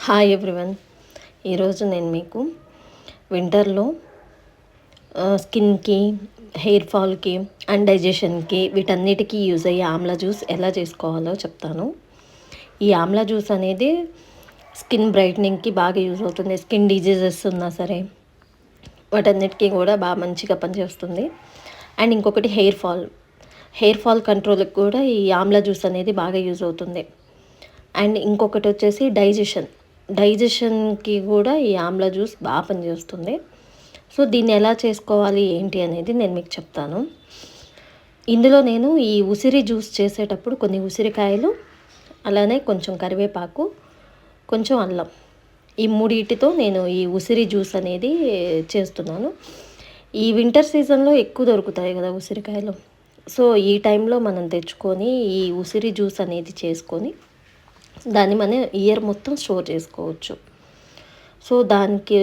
Hi everyone. ఈరోజు నేను మీకు వింటర్లో స్కిన్కి, హెయిర్ ఫాల్కి అండ్ డైజెషన్కి వీటన్నిటికీ యూజ్ అయ్యే ఆమ్లా జ్యూస్ ఎలా చేసుకోవాలో చెప్తాను. ఈ ఆమ్లా జ్యూస్ అనేది స్కిన్ బ్రైట్నింగ్కి బాగా యూజ్ అవుతుంది. స్కిన్ డిజీజెస్ ఉన్నా సరే వాటన్నిటికీ కూడా బాగా మంచిగా పనిచేస్తుంది. అండ్ ఇంకొకటి హెయిర్ ఫాల్ కంట్రోల్కి కూడా ఈ ఆమ్లా జ్యూస్ అనేది బాగా యూజ్ అవుతుంది. అండ్ ఇంకొకటి వచ్చేసి డైజెషన్కి కూడా ఈ ఆమ్లా జ్యూస్ బాగా పనిచేస్తుంది. సో దీన్ని ఎలా చేసుకోవాలి ఏంటి అనేది నేను మీకు చెప్తాను. ఇందులో నేను ఈ ఉసిరి జ్యూస్ చేసేటప్పుడు కొన్ని ఉసిరికాయలు, అలానే కొంచెం కరివేపాకు, కొంచెం అల్లం, ఈ మూడింటితో నేను ఈ ఉసిరి జ్యూస్ అనేది చేస్తున్నాను. ఈ వింటర్ సీజన్లో ఎక్కువ దొరుకుతాయి కదా ఉసిరికాయలు. సో ఈ టైంలో మనం తెచ్చుకొని ఈ ఉసిరి జ్యూస్ అనేది చేసుకొని దాన్ని మనం ఇయర్ మొత్తం స్టోర్ చేసుకోవచ్చు. సో దానికి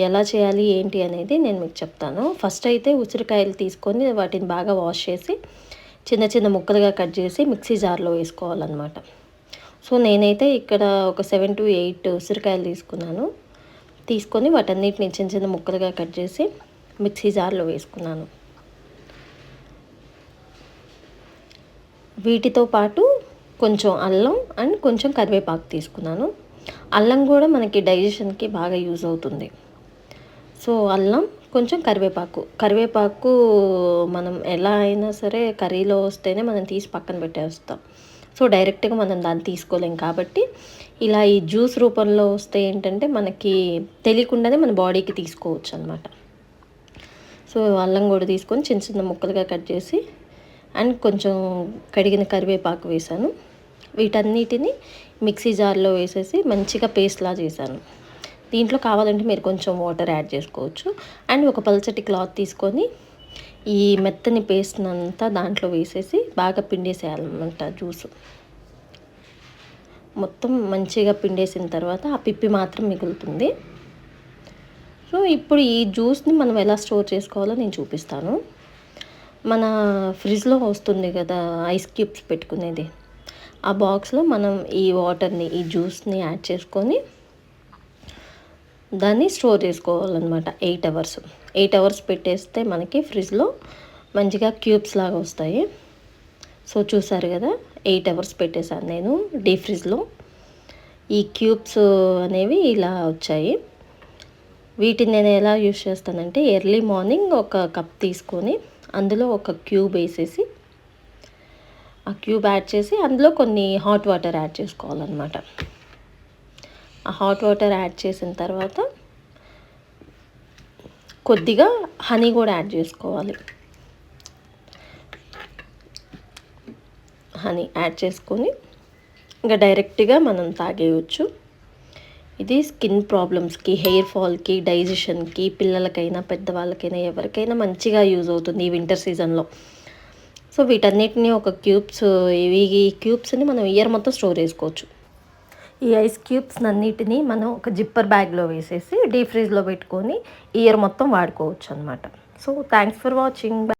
ఎలా చేయాలి ఏంటి అనేది నేను మీకు చెప్తాను. ఫస్ట్ అయితే ఉసిరికాయలు తీసుకొని వాటిని బాగా వాష్ చేసి చిన్న చిన్న ముక్కలుగా కట్ చేసి మిక్సీ జార్లో వేసుకోవాలన్నమాట. సో నేనైతే ఇక్కడ ఒక 7 to 8 ఉసిరికాయలు తీసుకొని వాటన్నిటిని చిన్న చిన్న ముక్కలుగా కట్ చేసి మిక్సీ జార్లో వేసుకున్నాను. వీటితో పాటు కొంచెం అల్లం అండ్ కొంచెం కరివేపాకు తీసుకున్నాను. అల్లం కూడా మనకి డైజెషన్కి బాగా యూజ్ అవుతుంది. సో అల్లం, కొంచెం కరివేపాకు మనం ఎలా అయినా సరే కర్రీలో వస్తేనే మనం తీసి పక్కన పెట్టేస్తాం. సో డైరెక్ట్గా మనం దాన్ని తీసుకోలేం కాబట్టి ఇలా ఈ జ్యూస్ రూపంలో వస్తే ఏంటంటే మనకి తెలియకుండానే మన బాడీకి తీసుకోవచ్చు అనమాట. సో అల్లం కూడా తీసుకొని చిన్న చిన్న ముక్కలుగా కట్ చేసి అండ్ కొంచెం కడిగిన కరివేపాకు వేసాను. వీటన్నిటిని మిక్సీ జార్లో వేసేసి మంచిగా పేస్ట్లా చేశాను. దీంట్లో కావాలంటే మీరు కొంచెం వాటర్ యాడ్ చేసుకోవచ్చు. అండ్ ఒక పల్చటి క్లాత్ తీసుకొని ఈ మెత్తని పేస్ట్ని అంతా దాంట్లో వేసేసి బాగా పిండేసేయాలన్నమాట. జ్యూస్ మొత్తం మంచిగా పిండేసిన తర్వాత ఆ పిప్పి మాత్రం మిగులుతుంది. సో ఇప్పుడు ఈ జ్యూస్ని మనం ఎలా స్టోర్ చేసుకోవాలో నేను చూపిస్తాను. మన ఫ్రిడ్జ్లో వస్తుంది కదా ఐస్ క్యూబ్స్ పెట్టుకునేది, ఆ బాక్స్లో మనం ఈ వాటర్ని, ఈ జ్యూస్ని యాడ్ చేసుకొని దాన్ని స్టోర్ చేసుకోవాలన్నమాట. 8 అవర్స్ పెట్టేస్తే మనకి ఫ్రిడ్జ్లో మంచిగా క్యూబ్స్ లాగా వస్తాయి. సో చూసారు కదా, 8 అవర్స్ పెట్టేశాను నేను డీప్ ఫ్రిడ్జ్లో. ఈ క్యూబ్స్ అనేవి ఇలా వచ్చాయి. వీటిని నేను ఎలా యూస్ చేస్తానంటే ఎర్లీ మార్నింగ్ ఒక కప్ తీసుకొని అందులో ఒక క్యూబ్ వేసేసి ఆ క్యూబ్ యాడ్ చేసి అందులో కొన్ని హాట్ వాటర్ యాడ్ చేసుకోవాలన్నమాట. ఆ హాట్ వాటర్ యాడ్ చేసిన తర్వాత కొద్దిగా హనీ కూడా యాడ్ చేసుకోవాలి. హనీ యాడ్ చేసుకొని ఇంకా డైరెక్ట్గా మనం తాగేయచ్చు. ఇది స్కిన్ ప్రాబ్లమ్స్కి, హెయిర్ ఫాల్కి, డైజెషన్కి, పిల్లలకైనా పెద్దవాళ్ళకైనా ఎవరికైనా మంచిగా యూజ్ అవుతుంది ఈ వింటర్ సీజన్లో. సో వీటన్నిటిని ఒక ఈ క్యూబ్స్ని మనం ఇయర్ మొత్తం స్టోర్ చేసుకోవచ్చు. ఈ ఐస్ క్యూబ్స్ అన్నిటినీ మనం ఒక జిప్పర్ బ్యాగ్లో వేసేసి డీప్ ఫ్రీజ్లో పెట్టుకొని ఇయర్ మొత్తం వాడుకోవచ్చు అనమాట. So thanks for watching.